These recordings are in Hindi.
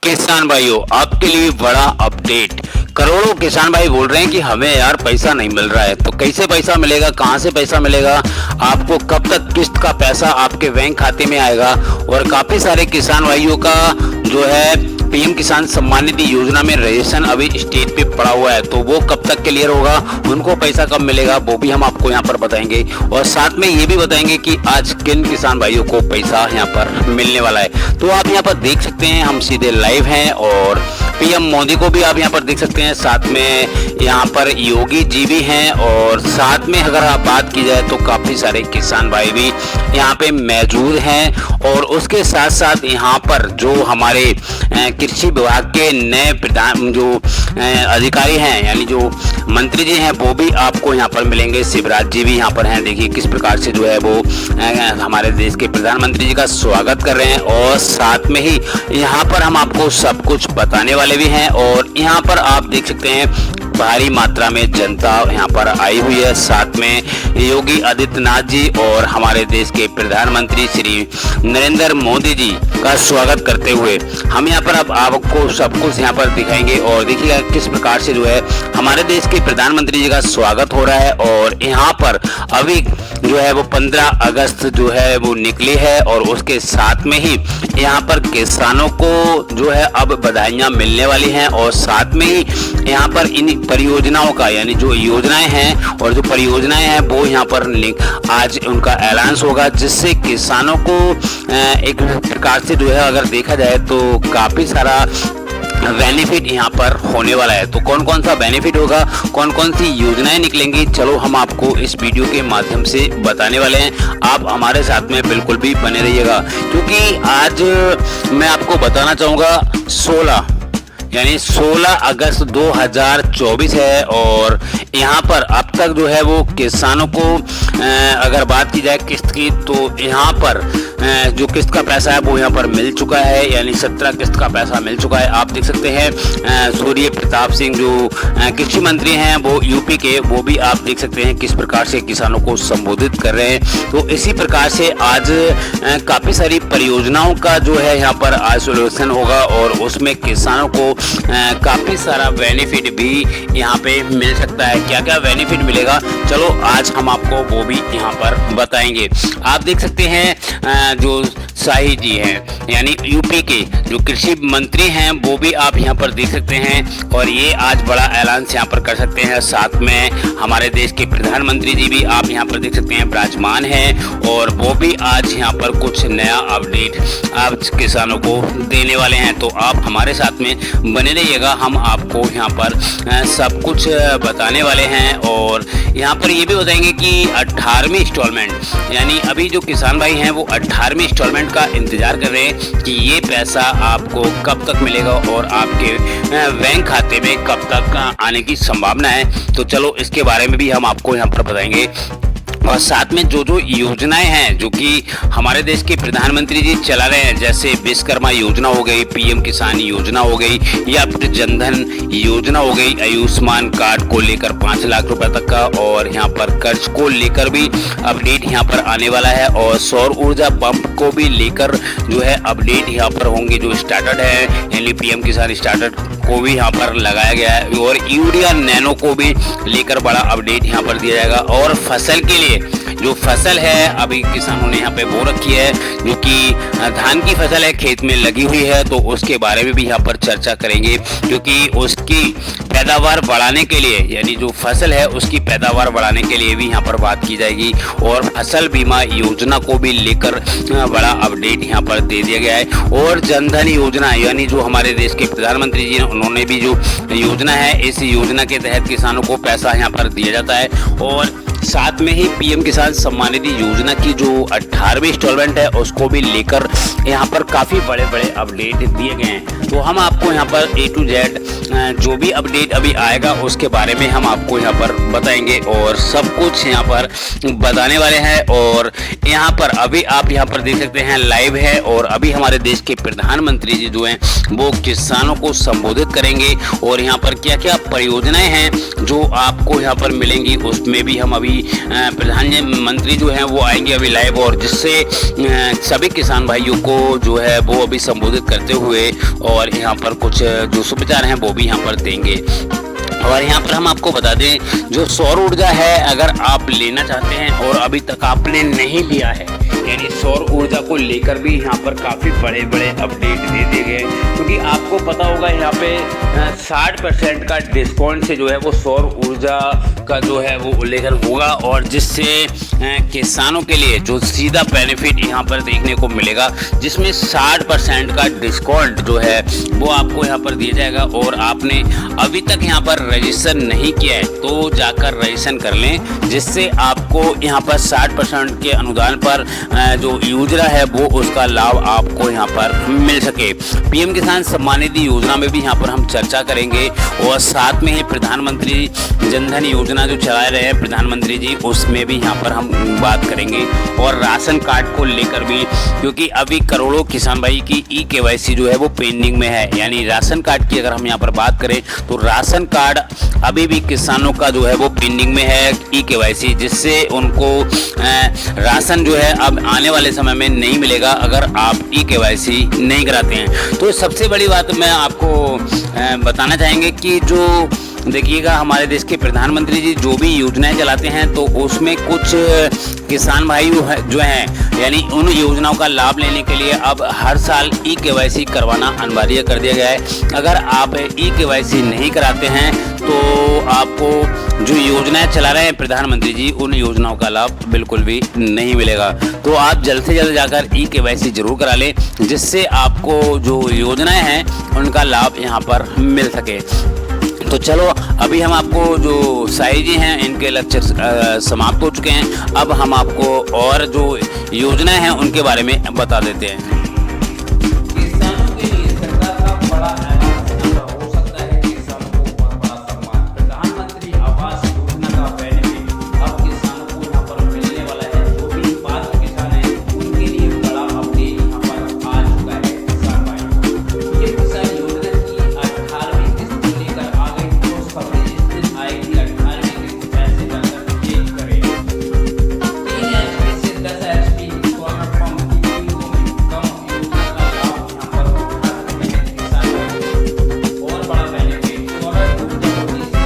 किसान भाइयों, आपके लिए बड़ा अपडेट। करोड़ों किसान भाई बोल रहे हैं कि हमें यार पैसा नहीं मिल रहा है। तो कैसे पैसा मिलेगा, कहां से पैसा मिलेगा, आपको कब तक किस्त का पैसा आपके बैंक खाते में आएगा। और काफी सारे किसान भाइयों का जो है पीएम किसान सम्मान निधि योजना में रजिस्ट्रेशन अभी स्टेट पे पड़ा हुआ है, तो वो कब तक क्लियर होगा, उनको पैसा कब मिलेगा, वो भी हम आपको यहाँ पर बताएंगे। और साथ में ये भी बताएंगे कि आज किन किसान भाइयों को पैसा यहाँ पर मिलने वाला है। तो आप यहाँ पर देख सकते हैं, हम सीधे लाइव हैं और पीएम मोदी को भी आप यहाँ पर देख सकते हैं। साथ में यहाँ पर योगी जी भी हैं और साथ में अगर आप बात की जाए तो काफी सारे किसान भाई भी यहाँ पे मौजूद हैं। और उसके साथ साथ यहाँ पर जो हमारे कृषि विभाग के नए प्रधान जो अधिकारी हैं, यानी जो मंत्री जी हैं, वो भी आपको यहाँ पर मिलेंगे। शिवराज जी भी यहाँ पर हैं। देखिए किस प्रकार से जो है वो हमारे देश के प्रधानमंत्री जी का स्वागत कर रहे हैं। और साथ में ही यहाँ पर हम आपको सब कुछ बताने वाले भी हैं। और यहाँ पर आप देख सकते हैं भारी मात्रा में जनता यहाँ पर आई हुई है। साथ में योगी आदित्यनाथ जी और हमारे देश के प्रधानमंत्री श्री नरेंद्र मोदी जी का स्वागत करते हुए हम यहाँ पर अब आपको सब कुछ यहाँ पर दिखाएंगे। और देखिएगा किस प्रकार से जो है हमारे देश के प्रधानमंत्री जी का स्वागत हो रहा है। और यहाँ पर अभी जो है वो 15 अगस्त जो है वो निकली है और उसके साथ में ही यहाँ पर किसानों को जो है अब बधाइयाँ मिलने वाली हैं। और साथ में ही यहाँ पर इन परियोजनाओं का, यानी जो योजनाएं हैं और जो परियोजनाएं हैं, वो यहाँ पर आज उनका ऐलान होगा, जिससे किसानों को एक प्रकार से जो है अगर देखा जाए तो काफी सारा बेनिफिट यहाँ पर होने वाला है। तो कौन कौन सा बेनिफिट होगा, कौन कौन सी योजनाएं निकलेंगी, चलो हम आपको इस वीडियो के माध्यम से बताने वाले हैं। आप हमारे साथ में बिल्कुल भी बने रहिएगा, क्योंकि आज मैं आपको बताना चाहूँगा 16 अगस्त 2024 है। और यहाँ पर अब तक जो है वो किसानों को अगर बात की जाए किस्त की, तो यहाँ पर जो किस्त का पैसा है वो यहाँ पर मिल चुका है, यानी 17 किस्त का पैसा मिल चुका है। आप देख सकते हैं सूर्य प्रताप सिंह जो कृषि मंत्री हैं वो यूपी के, वो भी आप देख सकते हैं किस प्रकार से किसानों को संबोधित कर रहे हैं। तो इसी प्रकार से आज काफ़ी सारी परियोजनाओं का जो है यहाँ पर आज सोल्यूशन होगा और उसमें किसानों को काफ़ी सारा बेनिफिट भी यहाँ पे मिल सकता है। क्या क्या बेनिफिट मिलेगा, चलो आज हम आपको वो भी यहाँ पर बताएंगे। आप देख सकते हैं जो शाही जी हैं, यानी यूपी के जो कृषि मंत्री हैं, वो भी आप यहाँ पर देख सकते हैं। और ये आज बड़ा ऐलान यहाँ पर कर सकते हैं। साथ में हमारे देश के प्रधानमंत्री जी भी आप यहाँ पर देख सकते हैं विराजमान हैं और वो भी आज यहाँ पर कुछ नया अपडेट आज किसानों को देने वाले हैं। तो आप हमारे साथ में बने रहिएगा, हम आपको यहाँ पर सब कुछ बताने वाले हैं। और यहाँ पर ये भी बताएंगे कि 18वीं इंस्टॉलमेंट, यानी अभी जो किसान भाई हैं वो 18वीं इंस्टॉलमेंट का इंतजार कर रहे हैं कि ये पैसा आपको कब तक मिलेगा और आपके बैंक खाते में कब तक आने की संभावना है। तो चलो इसके बारे में भी हम आपको यहाँ पर बताएंगे। और साथ में जो जो योजनाएं हैं जो कि हमारे देश के प्रधानमंत्री जी चला रहे हैं, जैसे विश्वकर्मा योजना हो गई, पीएम किसान योजना हो गई, या फिर जनधन योजना हो गई, आयुष्मान कार्ड को लेकर 5 लाख रुपए तक का, और यहाँ पर कर्ज को लेकर भी अपडेट यहाँ पर आने वाला है। और सौर ऊर्जा पंप को भी लेकर जो है अपडेट यहाँ पर होंगे जो स्टार्टेड है, यानी पीएम किसान स्टार्टेड को भी यहाँ पर लगाया गया है। और यूरिया नैनो को भी लेकर बड़ा अपडेट यहाँ पर दिया जाएगा। और फसल के लिए जो फसल है अभी किसानों ने यहाँ पे बो रखी है, जो कि धान की फसल है, खेत में लगी हुई है, तो उसके बारे में भी यहाँ पर चर्चा करेंगे, क्योंकि उसकी पैदावार बढ़ाने के लिए, यानी जो फसल है उसकी पैदावार बढ़ाने के लिए भी यहाँ पर बात की जाएगी। और फसल बीमा योजना को भी लेकर बड़ा अपडेट यहाँ पर दे दिया गया है। और जनधन योजना, यानी जो हमारे देश के प्रधानमंत्री जी उन्होंने भी जो योजना है, इस योजना के तहत किसानों को पैसा यहाँ पर दिया जाता है। और साथ में ही पीएम किसान सम्मान निधि योजना की जो 18वीं इंस्टॉलमेंट है उसको भी लेकर यहाँ पर काफ़ी बड़े बड़े अपडेट दिए गए हैं। तो हम आपको यहाँ पर A to Z जो भी अपडेट अभी आएगा उसके बारे में हम आपको यहाँ पर बताएंगे और सब कुछ यहाँ पर बताने वाले हैं। और यहाँ पर अभी आप यहाँ पर देख सकते हैं लाइव है, और अभी हमारे देश के प्रधानमंत्री जी जो हैं वो किसानों को संबोधित करेंगे। और यहाँ पर क्या क्या परियोजनाएं हैं जो आपको यहाँ पर मिलेंगी उसमें भी हम अभी अभी प्रधानमंत्री जो हैं वो आएंगे अभी लाइव, और जिससे सभी किसान भाइयों को जो है वो अभी संबोधित करते हुए और यहाँ पर कुछ जो सुविचार हैं वो भी यहाँ पर देंगे। और यहाँ पर हम आपको बता दें, जो सौर ऊर्जा है अगर आप लेना चाहते हैं और अभी तक आपने नहीं लिया है, यानी सौर ऊर्जा को लेकर भी यहाँ पर काफ़ी बड़े बड़े अपडेट दे दिए गए, क्योंकि आपको पता होगा यहाँ पे 60% का डिस्काउंट से जो है वो सौर ऊर्जा का जो है वो उल्लेखन होगा, और जिससे किसानों के लिए जो सीधा बेनिफिट यहाँ पर देखने को मिलेगा, जिसमें 60% का डिस्काउंट जो है वो आपको यहाँ पर दिया जाएगा। और आपने अभी तक यहाँ पर रजिस्टर नहीं किया है तो जाकर रजिस्ट्रेशन कर लें, जिससे आपको यहाँ पर 60% के अनुदान पर जो योजना है वो उसका लाभ आपको यहाँ पर मिल सके। पीएम किसान सम्मान निधि योजना में भी यहाँ पर हम चर्चा करेंगे, और साथ में ही प्रधानमंत्री जनधन योजना जो चला रहे हैं प्रधानमंत्री जी, उसमें भी यहाँ पर हम बात करेंगे। और राशन कार्ड को लेकर भी, क्योंकि अभी करोड़ों किसान भाई की ई-केवाईसी जो है वो पेंडिंग में है, यानी राशन कार्ड की अगर हम यहाँ पर बात करें तो राशन कार्ड अभी भी किसानों का जो है वो पेंडिंग में है ई-केवाईसी, जिससे उनको राशन जो है अब आने वाले समय में नहीं मिलेगा अगर आप ई-केवाईसी नहीं कराते हैं। तो सबसे बड़ी बात मैं आपको बताना चाहेंगे कि जो देखिएगा हमारे देश के प्रधानमंत्री जी जो भी योजनाएं चलाते हैं तो उसमें कुछ किसान भाई जो हैं, यानी उन योजनाओं का लाभ लेने के लिए अब हर साल ई-केवाईसी करवाना अनिवार्य कर दिया गया है। अगर आप ई-केवाईसी नहीं कराते हैं तो आपको जो योजनाएं चला रहे हैं प्रधानमंत्री जी, उन योजनाओं का लाभ बिल्कुल भी नहीं मिलेगा। तो आप जल्द से जल्द जाकर ई-केवाईसी जरूर करा लें, जिससे आपको जो योजनाएं हैं उनका लाभ यहाँ पर मिल सके। तो चलो अभी हम आपको जो साई जी हैं इनके लेक्चर समाप्त हो चुके हैं, अब हम आपको और जो योजनाएं हैं उनके बारे में बता देते हैं। किसानों के लिए सरकार का बड़ा ऐलान हो सकता है, किसानों को बहुत बड़ा सम्मान, प्रधानमंत्री आवास योजना का बेनिफिट अब किसानों को यहाँ पर मिलने वाला है। जो भी पात्र किसान हैं उनके लिए बड़ा अपडेट यहाँ पर आ चुका है। किसान भाई, ये किसान योजना की 18वीं किस्त को लेकर आ गई, तो सबसे जिस दिन आएगी 18वीं किस्त पैसे जाकर चेक करें। 3 HP से 10 HP सोलर पंप की कीमतों में कम योजना का लाभ यहाँ पर उठा सकते हैं किसान भाई। और बड़ा बेनिफिट, सोलर ऊर्जा को इस पर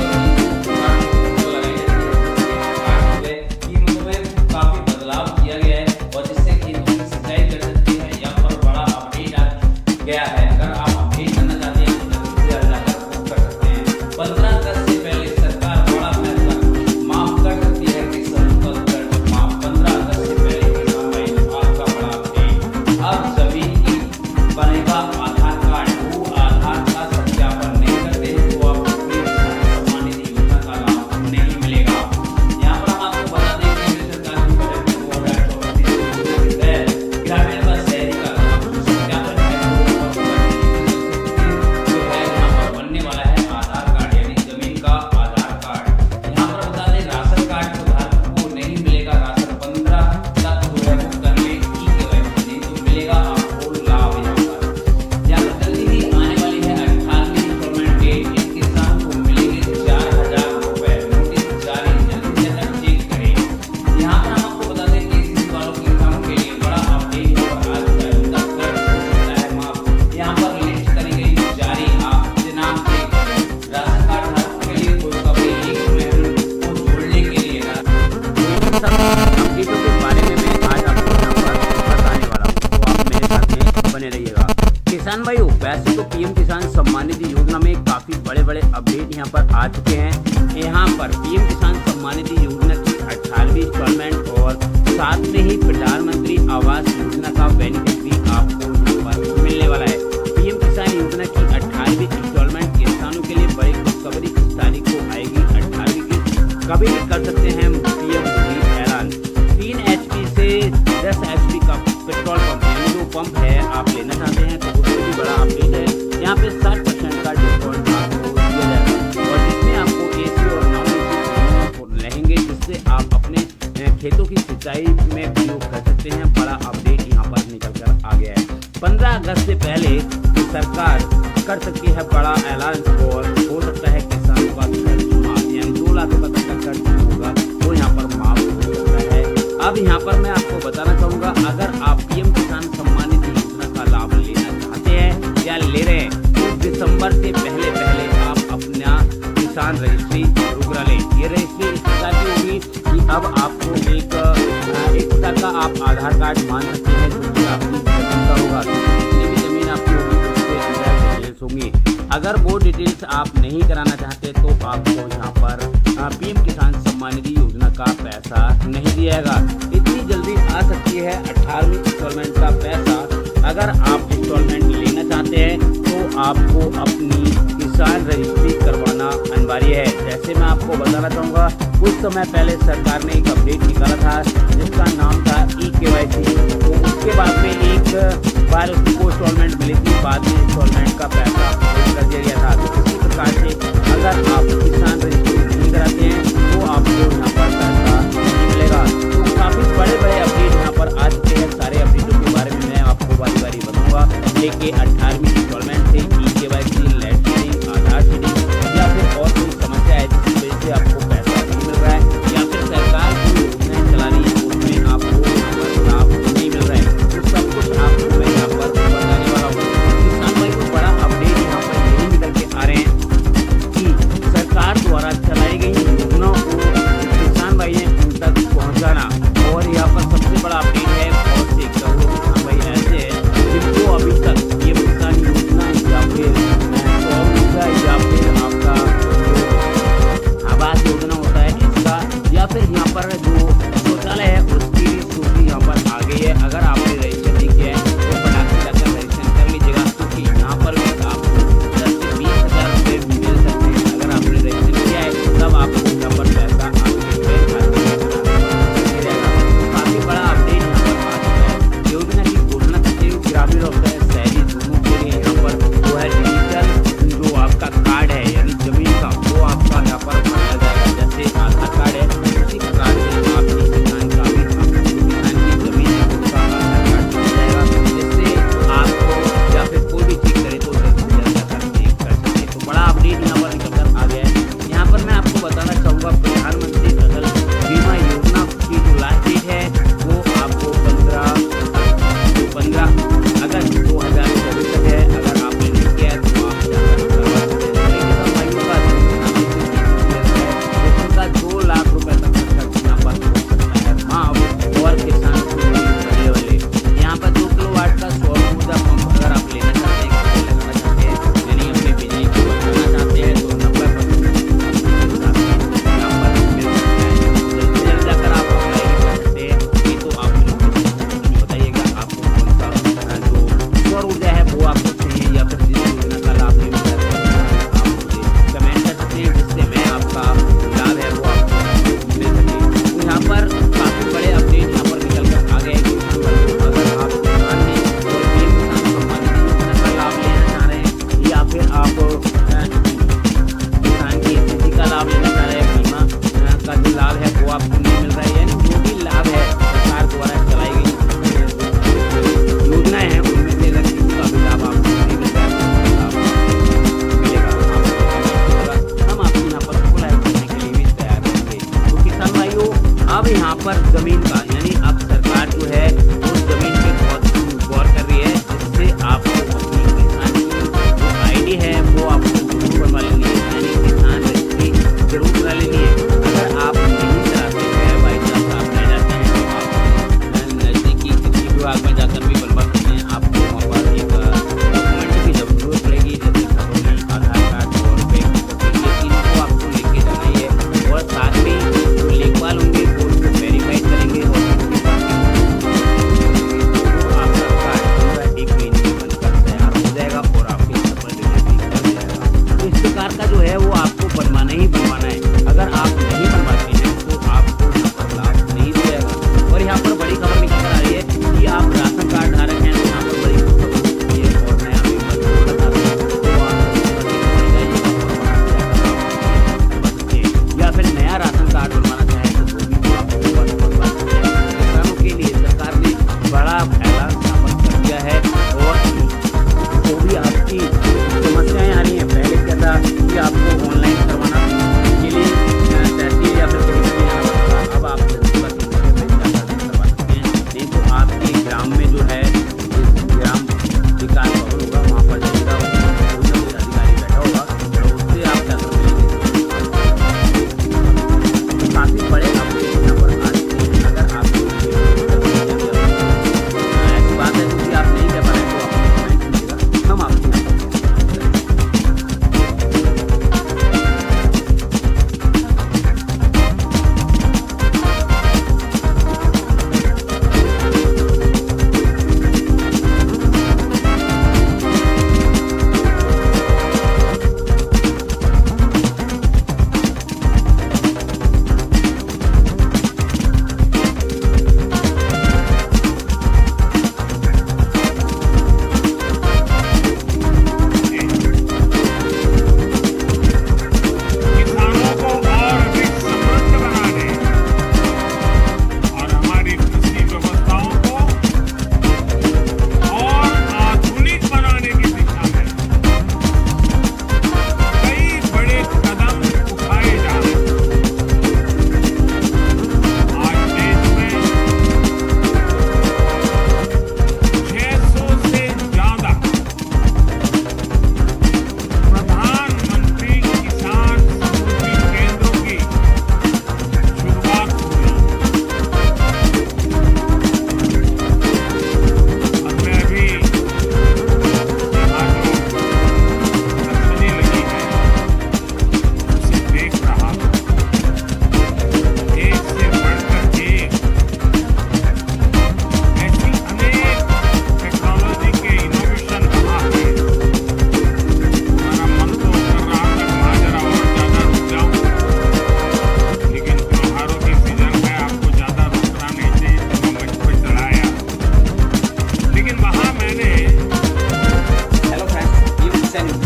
लगाई जाती है, कीमतों में काफी बदलाव किया गया है, और जिससे खेतों की सिंचाई कर सकते हैं। यहाँ पर बड़ा अपडेट आ गया है। अगर आप अपडेट करना चाहते हैं तो जल्दी से जाकर बुक कर सकते हैं। 15 अगस्त से पहले सरकार बड़ा फैसला माफ कर सकती है किसानों का कर्ज माफ। 15 अगस्त से पहले किसान भाई आपका बड़ा अपडेट, अब जमीन की बनेगा आधार कार्ड। वो आधार का सत्यापन नहीं करते हैं तो आपको सम्मान निधि योजना का लाभ नहीं मिलेगा। यहाँ पर हम आपको बता दें कि सरकार की बजट में 2024 योजना के तहत ग्रामीण व शहरी का सत्यापन है जो है यहाँ पर बनने वाला है आधार कार्ड, यानी जमीन का आधार कार्ड। यहाँ पर बता दें राशन कार्ड को धारक को नहीं मिलेगा राशन, 15 तक जो है वो कर ले ई-केवाईसी नहीं तो मिलेगा आपको लाभ। यहाँ पर जल्दी ही आने वाली है 18वीं इंस्टॉलमेंट डेट, इन किसान को मिलेंगे 4000 रुपए। नोटिस जारी, जल्दी से तक चेक करें। यहाँ पर हम आपको बता दें कि किसी वालों के किसानों के लिए बड़ा अपडेट और आज का उनका कर्ज हो सकता है माफ। यहाँ पर लिस्ट करी गई जारी, आप अपने नाम चेक करें। राशन कार्ड धारकों के लिए कोई कभी एक महीने को जोड़ने के लिए सब अपडेटों के बारे में मैं आज आपको यहाँ पर बताने वाला हूँ, तो आप मेरे साथ में बने रहिएगा। किसान भाइयों, वैसे तो पीएम किसान सम्मान निधि योजना में काफ़ी बड़े बड़े अपडेट यहाँ पर आ चुके हैं। यहाँ पर पीएम किसान सम्मान निधि योजना की 18वीं इंस्टॉलमेंट और साथ में ही प्रधानमंत्री आवास योजना का बेनिफिट भी आपको यहाँ पर मिलने वाला है। पीएम किसान योजना की 18वीं इंस्टॉलमेंट किसानों के लिए बड़ी खुशखबरी किस तारीख को आएगी 18वीं किस्त कभी भी कर सकते हैं पीएम मोदी ऐलान। 3 HP से 10 HP का पेट्रोल पंप, यानी जो पंप है आप लेना चाहते हैं तो उसमें भी बड़ा अपडेट है। यहाँ पे 60% का डिस्काउंट आपको दिया जाएगा, और जिसमें आपको AC और नॉन AC रहेंगे, जिससे आप अपने खेतों की सिंचाई में प्रयोग कर सकते हैं। बड़ा अपडेट यहाँ पर निकल कर आ गया है। 15 अगस्त से पहले सरकार कर सकती है बड़ा ऐलान, और हो सकता है किसानों का कर्ज माफ, यानी 2 लाख रुपए तक का कर्ज होगा वो यहाँ पर माफ अब यहाँ पर मैं आपको बताना चाहूँगा, अगर आप पीएम किसान सम्मान निधि योजना का लाभ लेना चाहते हैं या ले रहे हैं तो दिसंबर से पहले आप अपना किसान रजिस्ट्री शुरू करा लें। ये रजिस्ट्री इस प्रकार की होगी कि अब आपको एक प्रकार का आप आधार कार्ड मान सकते हैं जो कि आपकी जमीन का होगा। जितनी भी जमीन आपकी होगी उसके अंदर डिटेल्स होंगी। अगर वो डिटेल्स आप नहीं कराना चाहते तो आपको यहाँ पर पीएम किसान सम्मान निधि योजना का पैसा नहीं दिया जाएगा। इतनी जल्दी आ सकती है 18वीं इंस्टॉलमेंट का पैसा। अगर आप इंस्टॉलमेंट लेना चाहते हैं तो आपको अपनी किसान रजिस्ट्री करवाना अनिवार्य है। जैसे मैं आपको बताना चाहूँगा, कुछ समय पहले सरकार ने एक अपडेट निकाला था जिसका नाम था eKYC। तो उसके बाद में एक बार उसको इंस्टॉलमेंट मिली थी, बाद में इंस्टॉलमेंट का पैसा कर दिया गया था। तो इसी प्रकार से अगर आप किसान रजिस्ट्री नहीं कराते हैं तो आपको यहाँ पर पैसा नहीं मिलेगा। तो काफ़ी बड़े अपडेट यहाँ पर आ चुके हैं। सारे अपडेटों के बारे में मैं आपको बारी बताऊँगा। लेके 18वीं इंस्टॉलमेंट से eKYC, लैंड शेयरिंग, आधार शेयरिंग या फिर और कोई समस्या है जिसकी वजह से आपको पैसा नहीं मिल रहा है या फिर सरकार की योजनाएं चला रही है उसमें आपको लाभ नहीं मिल रहा है, तो सब कुछ आपको मैं यहाँ पर बताने वाला हूँ। किसान भाई को बड़ा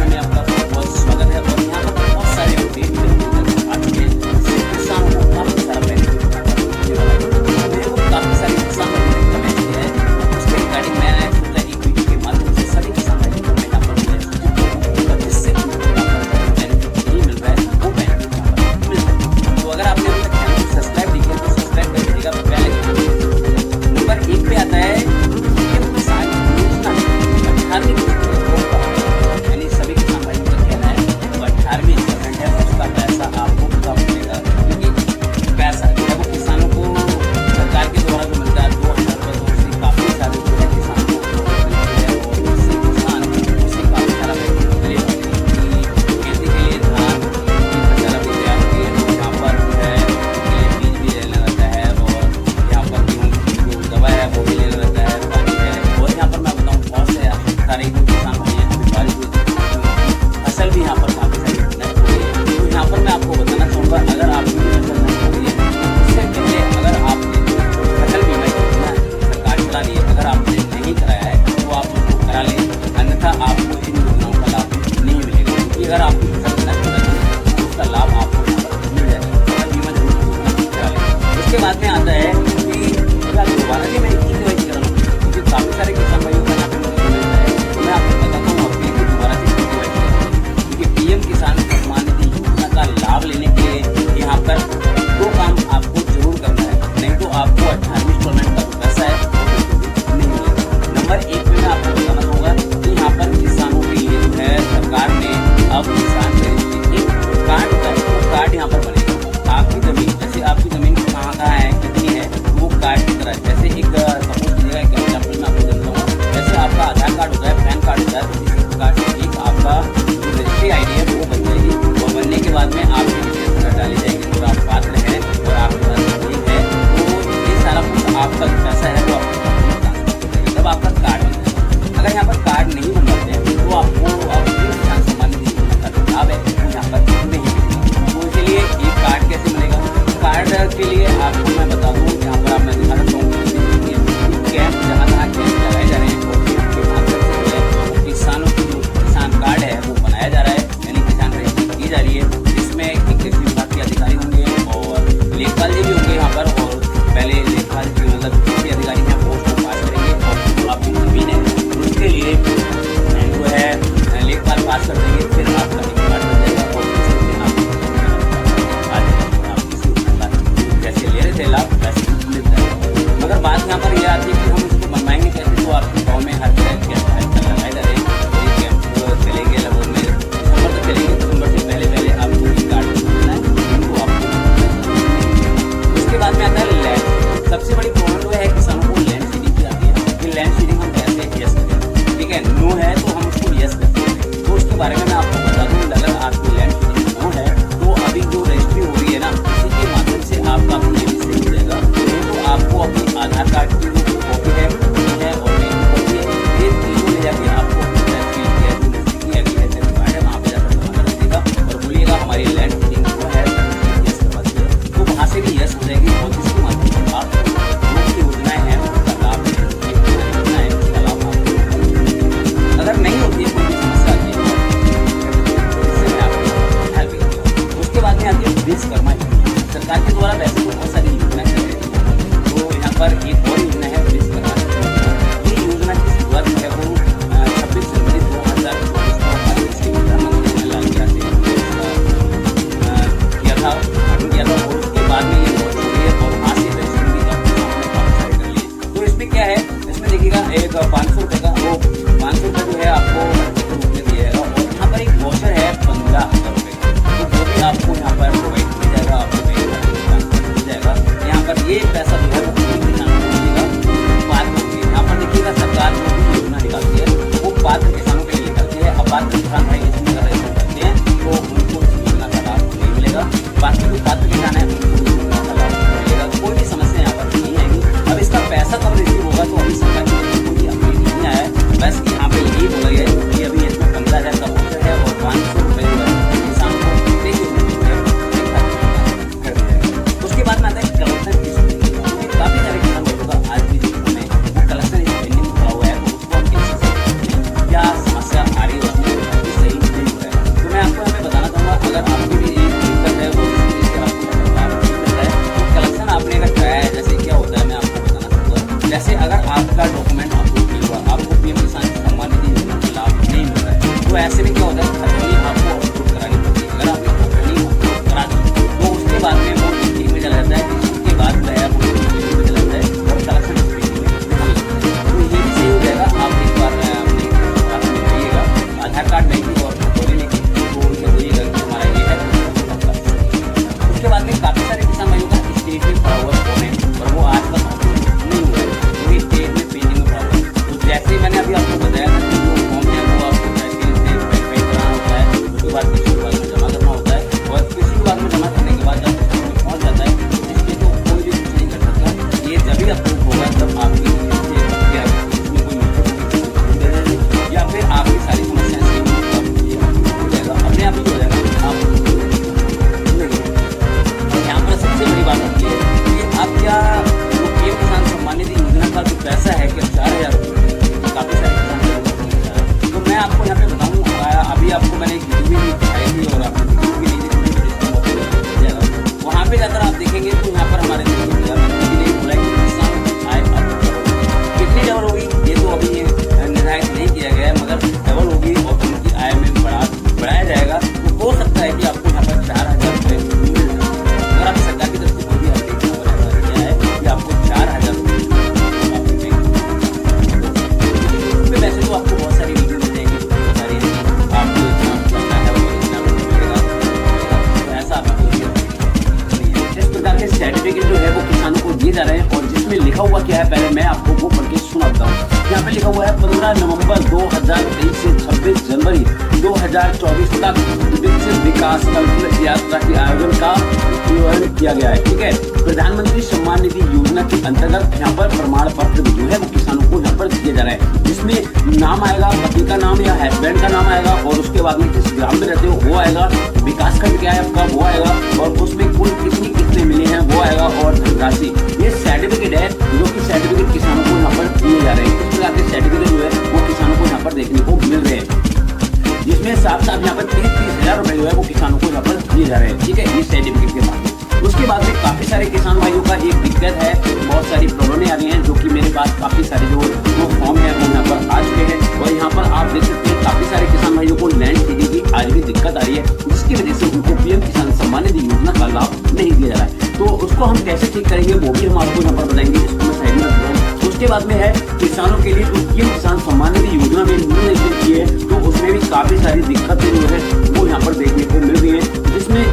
चैनल में आपका बहुत बहुत स्वागत है। और यहाँ पर बहुत सारे अपडेट आज के किसानों को काफी सारा बेनिफिट होने वाला है। मेरे को काफी सारे किसान भाइयों ने कमेंट किया है, उसके रिगार्डिंग मैंने सोचा एक वीडियो के माध्यम से सभी किसान भाइयों को मैं यहाँ पर जिससे बेनिफिट नहीं मिल रहा है वो बेनिफिट यहाँ पर मिल सकता है। तो अगर आपने अभी तक चैनल को सब्सक्राइब नहीं किया तो सब्सक्राइब कर दीजिएगा। पहले नंबर 1 पे आता है किसान योजना 18वीं, यानी सभी किसान भाइयों का कहना है वो 18वीं इंस्टॉलमेंट है, उसका पैसा आपको कब मिलेगा, क्योंकि पैसा जो है वो किसानों को सरकार के द्वारा जो मिलता है 2,000 रुपये, तो उससे काफ़ी सारे जो है किसानों को मिलती है और उससे किसान उससे काफ़ी सारा बेनिफिट मिलेगा। खेती के लिए धान की फसल अभी तैयार होती है तो यहाँ पर जो है उसके लिए बीज भी लेना रहता है और यहाँ पर गेहूँ की जो दवा है वो भी लेना रहता है, पानी है। और यहाँ पर मैं बताऊँ बहुत से सारे जो किसान भाई हैं अभी बारिश हुई फसल भी यहाँ पर काफ़ी सारी नष्ट हो गई है। तो यहाँ पर मैं आपको बताना चाहूँगा अगर आपकी फसल नष्ट हो गई है उससे पहले अगर आपने फसल बीमा योजना सरकार चला रही है, अगर आपने नहीं कराया है तो आप उसको करा लें, अन्यथा आपको इन योजनाओं का लाभ नहीं मिलेगा। क्योंकि अगर आपकी फसल नष्ट हो जाती है तो उसका लाभ आपको यहाँ पर मिल जाएगा। फसल बीमा योजना करा लें। उसके बाद में आता है कि दोबारा से मैं एक ही करा लूँ, क्योंकि काफ़ी सारे किसान भाइयों का यहाँ पे मुझे मिलता है तो मैं आपको बताता हूँ अपने कि दोबारा से क्योंकि पीएम किसान सम्मान निधि योजना का लाभ लेने के लिए यहाँ पर 2 काम आपको जरूर करना है, नहीं तो आपको 18वीं इंस्टॉलमेंट का जो पैसा है वो नहीं मिलेगा। नंबर 1 पे मैं आपको बताना चाहूँगा कि यहाँ पर किसानों के लिए जो है सरकार ने अब किसान एक कार्ड का कार्ड यहाँ पर बनेगा। आपकी जमीन जैसे आपकी जमीन कहाँ है कितनी है वो कार्ड की तरह, जैसे एक सपोज कीजिएगा एक एग्जाम्पल मैं आपको देता हूँ, जैसे आपका आधार कार्ड होता है, पैन कार्ड होता है, तो इसी प्रकार से एक आपका जो रजिस्ट्री आईडी है वो बन जाएगी और बनने के बाद में आपकी डिटेल्स डाली जाएगी और आप पात्र हैं और आपके पास जमीन है तो ये सारा कुछ आपका जो पैसा है वो आपको जब आपका कार्ड बन जाएगा। अगर यहाँ पर कार्ड नहीं बन पाते हैं तो आपको किसान सम्मान निधि योजना का जो लाभ है वो यहाँ पर नहीं मिलेगा। तो इसलिए ये कार्ड कैसे मिलेगा, कार्ड के लिए आपको मैं बता दूँ यहाँ पर आप मैं दिखाना चाहूँगी कैंप जहाँ कैंप लगाए जा रहे हैं और कैंप के माध्यम से जो है किसानों की जो किसान कार्ड है वो बनाया जा रहा है, यानी किसान रजिस्ट्री की जा रही है। इसमें कृषि विभाग के अधिकारी होंगे और लेखपाल जी भी होंगे यहाँ पर, और पहले लेखपाल जी मतलब कृषि अधिकारी हैं वो उसको पास करेंगे और जो आपकी जमीन है उसके लिए जो है लेखपाल पास कर देंगे, फिर आपका कार्ड बन जाएगा और जैसे ले रहे थे लाभ वैसे मिल जाएगा। मगर बात यहाँ पर यह आती है कि हम इसको बनवाएंगे कैसे, तो आपके गाँव में हर तरह कैंप लगाए जा रहे हैं और ये कैंप चलेंगे लगभग में दिसंबर तक चलेंगे। दिसंबर से पहले आपको ये कार्ड देना है जिनको आपको। उसके बाद में आता है लैंड। सबसे बड़ी प्रॉब्लम जो है किसानों को लैंड सीडिंग की आती है कि लैंड सीडिंग हम कैसे यस करें, ठीक है, नो है तो हम उसको यस करते हैं। तो उसके बारे में मैं आपको बता दूँ अगर आपकी लैंड सीडिंग नो है तो अभी जो रजिस्ट्री हो रही है ना उसी के माध्यम से आपका अपनी लिमिट से हो जाएगा। तो आपको अपनी आधार कार्ड की जो कॉपी है और बैंक की कॉपी है ये तीनों ले जाके आपको वहाँ पे जाकर जमा कर दीजिएगा और बोलिएगा हमारी लैंड सीडिंग जो है यस करवा दीजिएगा, तो वहाँ से भी यस हो जाएगी और जिसके माध्यम से आप जो भी योजनाएं हैं उसका लाभ योजना है उसका लाभ आपको अगर नहीं होती है कोई भी समस्या आती है इससे मैं आपको हेल्प करूँगा। उसके बाद में आती है विश्वकर्मा योजना। सरकार के द्वारा वैसे तो बहुत सारी योजनाएं चल रही है, तो यहाँ पर एक और योजना है विश्वकर्मा योजना। ये योजना की शुरुआत जो है वो 26 जनवरी 2024 को हमारे देश के प्रधानमंत्री ने लाल किया था और उसके बाद में ये लॉन्च हो गई है और वहाँ से रजिस्ट्रेशन भी काफ़ी सारे कर लिए। तो इसमें क्या है, इसमें देखिएगा एक 500 रुपये का वो 500 रुपये जो है आपको रूप में दिया जाएगा और यहाँ पर एक वाउचर है 15,000 रुपये का, तो जो भी आपको यहाँ पर प्रोवाइड किया जाएगा आपको मिल जाएगा। यहाँ पर ये पैसा जो है वो किसानों को मिलेगा पात्र के। यहाँ पर देखिएगा सरकार जो भी योजना निकालती है वो पात्र किसानों के लिए निकालती है। अपात्र किसान भाई इसमें रजिस्टर करते हैं तो उनको इस योजना का लाभ नहीं मिलेगा, बाकी जो पात्र किसान है उनको इस योजना का लाभ मिलेगा। कोई भी समस्या यहाँ पर नहीं आएगी। अब इसका पैसा कब रिसीव होगा तो अभी सरकार की तरफ से कोई अपडेट नहीं आया है, बस यहाँ पे यही बोला गया है कि अभी इसमें 15,000 का वाउचर है और 500 रुपये जो है किसान को उसके बाद में आता है कलेक्शन की सूची। काफ़ी सारे किसान लोगों का आज भी जो है वो कलेक्शन पेंडिंग पड़ा हुआ है, तो उसको हम कैसे क्या समस्या आ रही है उसमें सही ऐसे में क्या होता है, खतौनी आपको अपलोड करानी पड़ती है। अगर आपने खतौनी अपलोड करा दी तो उसके बाद में वो टिक में चला जाता है, इसके बाद जो है वो टिक में चला जाता है और कलेक्शन स्क्रीन में दिखा लगता है। तो ये भी सही हो जाएगा। आप एक बार अपने पास में जाइएगा, आधार कार्ड नहीं और खतौनी नहीं तो उनसे बोलिएगा कि हमारा ये है। उसके बाद में काफ़ी सारे किसान भाइयों का स्टेट में पड़ा हुआ फॉर्म है और वो आज तक नहीं हुआ है, वो स्टेट में पेंडिंग में पड़ा हुआ है। तो जैसे मैंने अभी आपको बताया था कि जो फॉर्म है वो आपको तहसील से वेरीफाई कराना होता है, उसके बाद कृषि विभाग में जमा करना होता है और कृषि विभाग में जमा करने के बाद जब उसमें पहुँच जाता है तो इसके तो कोई भी कुछ नहीं कर सकता। ये जब भी अप्रूव होगा तब आपकी या फिर आपकी सारी समस्याएं सही हो जाएगा, अपने आप ही हो जाएगा। आप यहाँ पर सबसे बड़ी बात आती है कि आप क्या जो पीएम किसान सम्मान निधि योजना का जो पैसा है कि 4,000 रुपये काफ़ी सारे किसान, तो मैं आपको यहाँ पे बताऊँ, अभी आपको मैंने एक वीडियो भी दिखाई थी और आपने वीडियो भी नहीं देखी, वहाँ पे जाकर आप देखेंगे तो यहाँ पर हमारे देश में प्रधानमंत्री ने बोला कि किसान आय अब कितनी डबल होगी ये तो अभी निर्धारित नहीं किया गया है, मगर डबल होगी और उनकी आय में बढ़ाया जाएगा। तो हो सकता है कि आपको यहाँ पर 4,000 रुपये मिल जाए। अगर आप सरकार की तरफ से कोई भी अपडेट किया है कि आपको 4,000 रुपये, वैसे तो आपको बहुत सारी वीडियो मिल जाएंगी, बहुत सारी आपको इतना करना है और इतना मिलेगा, तो ऐसा आपको इस प्रकार के सर्टिफिकेट जो है वो किसानों को दिए जा रहे हैं। और जिसमें लिखा हुआ क्या है पहले मैं आपको वो पढ़ के सुनाता हूँ। यहाँ पे लिखा हुआ है 15 नवंबर 2023 से 26 जनवरी 2024 तक विकसित विकास कल्पना यात्रा के आयोजन का किया गया है। ठीक है, प्रधानमंत्री सम्मान निधि योजना के अंतर्गत यहाँ पर प्रमाण पत्र जो है वो किसानों को यहाँ पर दिया जा रहा है, जिसमें नाम आएगा, पति का नाम या हस्बैंड का नाम आएगा और उसके बाद में किस ग्राम में रहते हो वो आएगा, विकास खंड क्या है आपका वो आएगा और उसमें कुल कितने मिले हैं वो आएगा और धनराशि। ये सर्टिफिकेट है जो कि सर्टिफिकेट किसानों को यहाँ पर दिए जा रहे हैं। इस प्रकार के सर्टिफिकेट जो है वो किसानों को यहाँ पर देखने को मिल रहे हैं, जिसमें साफ साफ यहाँ पर 30,000 रुपए जो है वो किसानों को यहाँ पर दिए जा रहे हैं। ठीक है, इस सर्टिफिकेट के बाद उसके बाद में काफी सारे किसान भाइयों का एक दिक्कत है, बहुत सारी प्रॉब्लमें आ रही हैं, जो कि मेरे पास काफी सारे जो फॉर्म है वो यहाँ पर आ चुके हैं और यहाँ पर आप देख सकते हैं काफी सारे किसान भाइयों को लैंड सीडिंग की आज भी दिक्कत आ रही है, जिसकी वजह से उनको पीएम किसान सम्मान निधि योजना का लाभ नहीं दिया जा रहा है। तो उसको हम कैसे ठीक करेंगे वो भी हम आपको यहाँ पर बताएंगे, इसको मैं साइड में रख रहा हूँ। उसके बाद में है किसानों के लिए जो पीएम किसान सम्मान निधि योजना में निर्णय की है तो उसमें भी काफी सारी दिक्कतें जो है वो यहाँ पर देखने को मिल रही है, जिसमें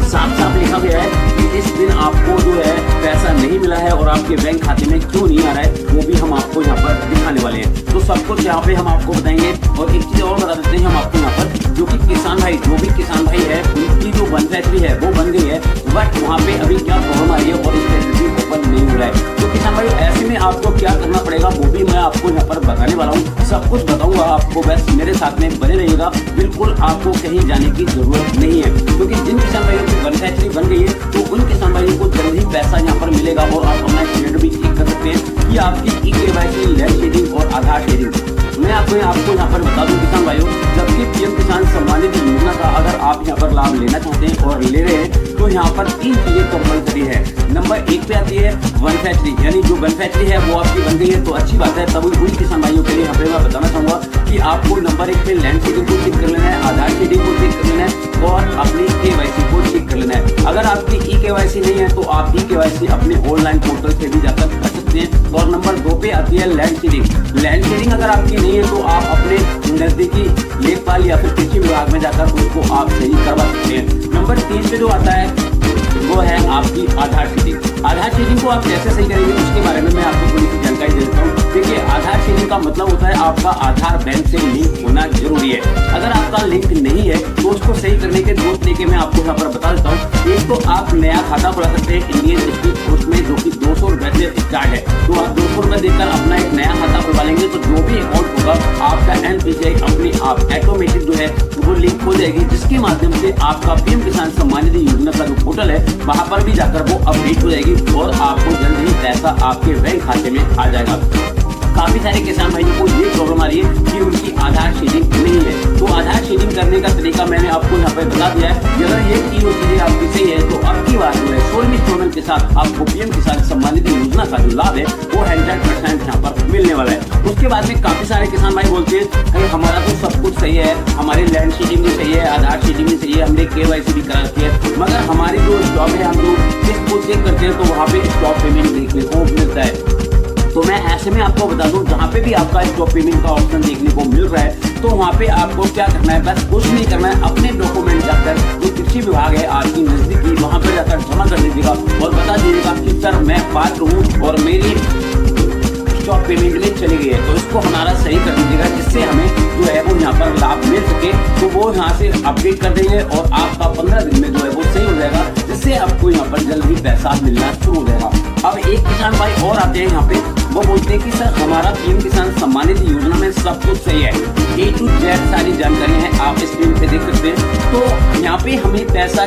साफ साफ लिखा गया है कि इस दिन आपको जो है पैसा नहीं मिला है और आपके बैंक खाते में क्यों नहीं आ रहा है वो भी हम आपको यहाँ पर दिखाने वाले हैं। तो सब कुछ यहाँ पे हम आपको बताएंगे और एक चीज और बता देते हैं हम आपको यहाँ पर, जो कि किसान भाई जो भी किसान भाई है उनकी जो वन फैक्ट्री है वो बन गई है, बट वहाँ पे अभी क्या प्रॉब्लम आ रही है और इसका ओपन नहीं हो रहा है। तो किसान भाई ऐसे में आपको क्या करना पड़ेगा वो भी मैं आपको यहाँ पर बताने वाला हूँ, सब कुछ बताऊंगा आपको, बस मेरे साथ में बने रहिएगा, बिल्कुल आपको कहीं जाने की जरूरत नहीं है। क्योंकि जिन किसान भाइयों की वन फैक्ट्री बन गई है तो उन किसान भाइयों को जल्द ही पैसा यहाँ पर मिलेगा और आप अपना स्टेटमेंट भी चेक कर सकते हैं कि आपकी ई-केवाईसी, लैंड शेडिंग और आधार शेडिंग। मैं आपको यहाँ पर बता दूं किसान भाइयों, जबकि पीएम किसान सम्मान निधि योजना का अगर आप यहाँ पर लाभ लेना चाहते हैं और ले रहे हैं तो यहाँ पर 3 चीजें कंपलसरी है। नंबर 1 पे आती है वन फैक्ट्री, यानी जो वन फैक्ट्री है वो आपकी बन गई है तो अच्छी बात है। तभी उन किसान भाइयों के लिए यहाँ पे मैं बताना चाहूंगा कि आपको नंबर 1 पे लैंड शेडिंग को चेक कर लेना है, आधार शेडिंग को चेक कर लेना है और अपनी केवाईसी को चेक कर लेना है। अगर आपकी ई-केवाईसी नहीं है तो आप ई-केवाईसी अपने ऑनलाइन पोर्टल से भी जाकर कर सकते हैं। और नंबर 2 पे आती है लैंड शेडिंग। लैंड शेडिंग अगर आपकी नहीं है तो आप अपने नजदीकी लेखपाल या फिर कृषि विभाग में जाकर उसको आप सही करवा सकते हैं। नंबर 3 पे जो आता है वो है आपकी आधार शेडिंग। आधार शेडिंग को आप कैसे सही करेंगे उसके बारे में मैं आपको थोड़ी सी जानकारी दे देता हूँ। देखिए, आधार शेडिंग का मतलब होता है आपका आधार बैंक से लिंक होना जरूरी है। अगर आपका लिंक नहीं है तो उसको सही करने के 2 तरीके मैं आपको यहाँ पर बता देता हूँ। एक तो आप नया खाता खुला सकते हैं इंडियन स्टेट पोस्ट में, जो कि 200 रुपए से स्टार्ट है। तो आप 200 रुपए देकर अपना एक नया खाता खुलवा लेंगे तो जो भी अकाउंट होगा आपका NPCI अपने आप ऑटोमेटिक जो है वो लिंक हो जाएगी, जिसके माध्यम से आपका पीएम किसान सम्मान निधि योजना का जो पोर्टल है वहां पर भी जाकर वो अपडेट हो जाएगी और आपको जल्द ही पैसा आपके बैंक खाते में आ जाएगा। काफी सारे किसान भाइयों को ये प्रॉब्लम आ रही है कि उनकी आधार शेडिंग नहीं है। तो आधार शेडिंग करने का तरीका मैंने आपको यहाँ पे बता दिया है। अगर ये तीनों चीजें आपकी सही है तो अब की बार जो है 16वीं इंस्टॉलमेंट के साथ आपको पीएम किसान सम्मान निधि योजना का जो लाभ है वो 100% यहाँ पर मिलने वाला है। उसके बाद में काफी सारे किसान भाई बोलते हैं हमारा तो सब कुछ सही है, हमारी लैंड शेडिंग भी सही है, आधार शेडिंग भी सही है, हमने KYC भी करा रखी है, मगर हमारी जो स्टॉक है हम जो किस्त को चेक करते हैं तो वहाँ पे स्टॉक पेमेंट देखने को मिलता है। तो मैं ऐसे में आपको बता दूं जहाँ पे भी आपका स्टॉक पेमेंट का ऑप्शन देखने को मिल रहा है तो वहाँ पे आपको क्या करना है, बस कुछ नहीं करना है, अपने डॉक्यूमेंट जाकर जो कृषि विभाग है आपकी नजदीकी वहाँ पे जाकर जमा कर दीजिएगा और बता दीजिएगा कि सर मैं पात्र हूँ और मेरी स्टॉक पेमेंट में चली गई है। तो इसको हमारा सही कर दीजिएगा जिससे हमें जो है वो यहाँ पर लाभ मिल सके। तो वो यहाँ से अपडेट कर देंगे और आपका 15 दिन में जो है वो सही हो जाएगा, जिससे आपको यहाँ पर जल्द ही पैसा मिलना शुरू हो जाएगा। अब एक किसान भाई और आते हैं यहाँ पे, वो बोलते हैं कि सर हमारा पीएम किसान सम्मान निधि योजना में सब कुछ सही है, A to Z सारी जानकारी है, आप स्क्रीन पे देख सकते हैं। तो यहाँ पे हमें पैसा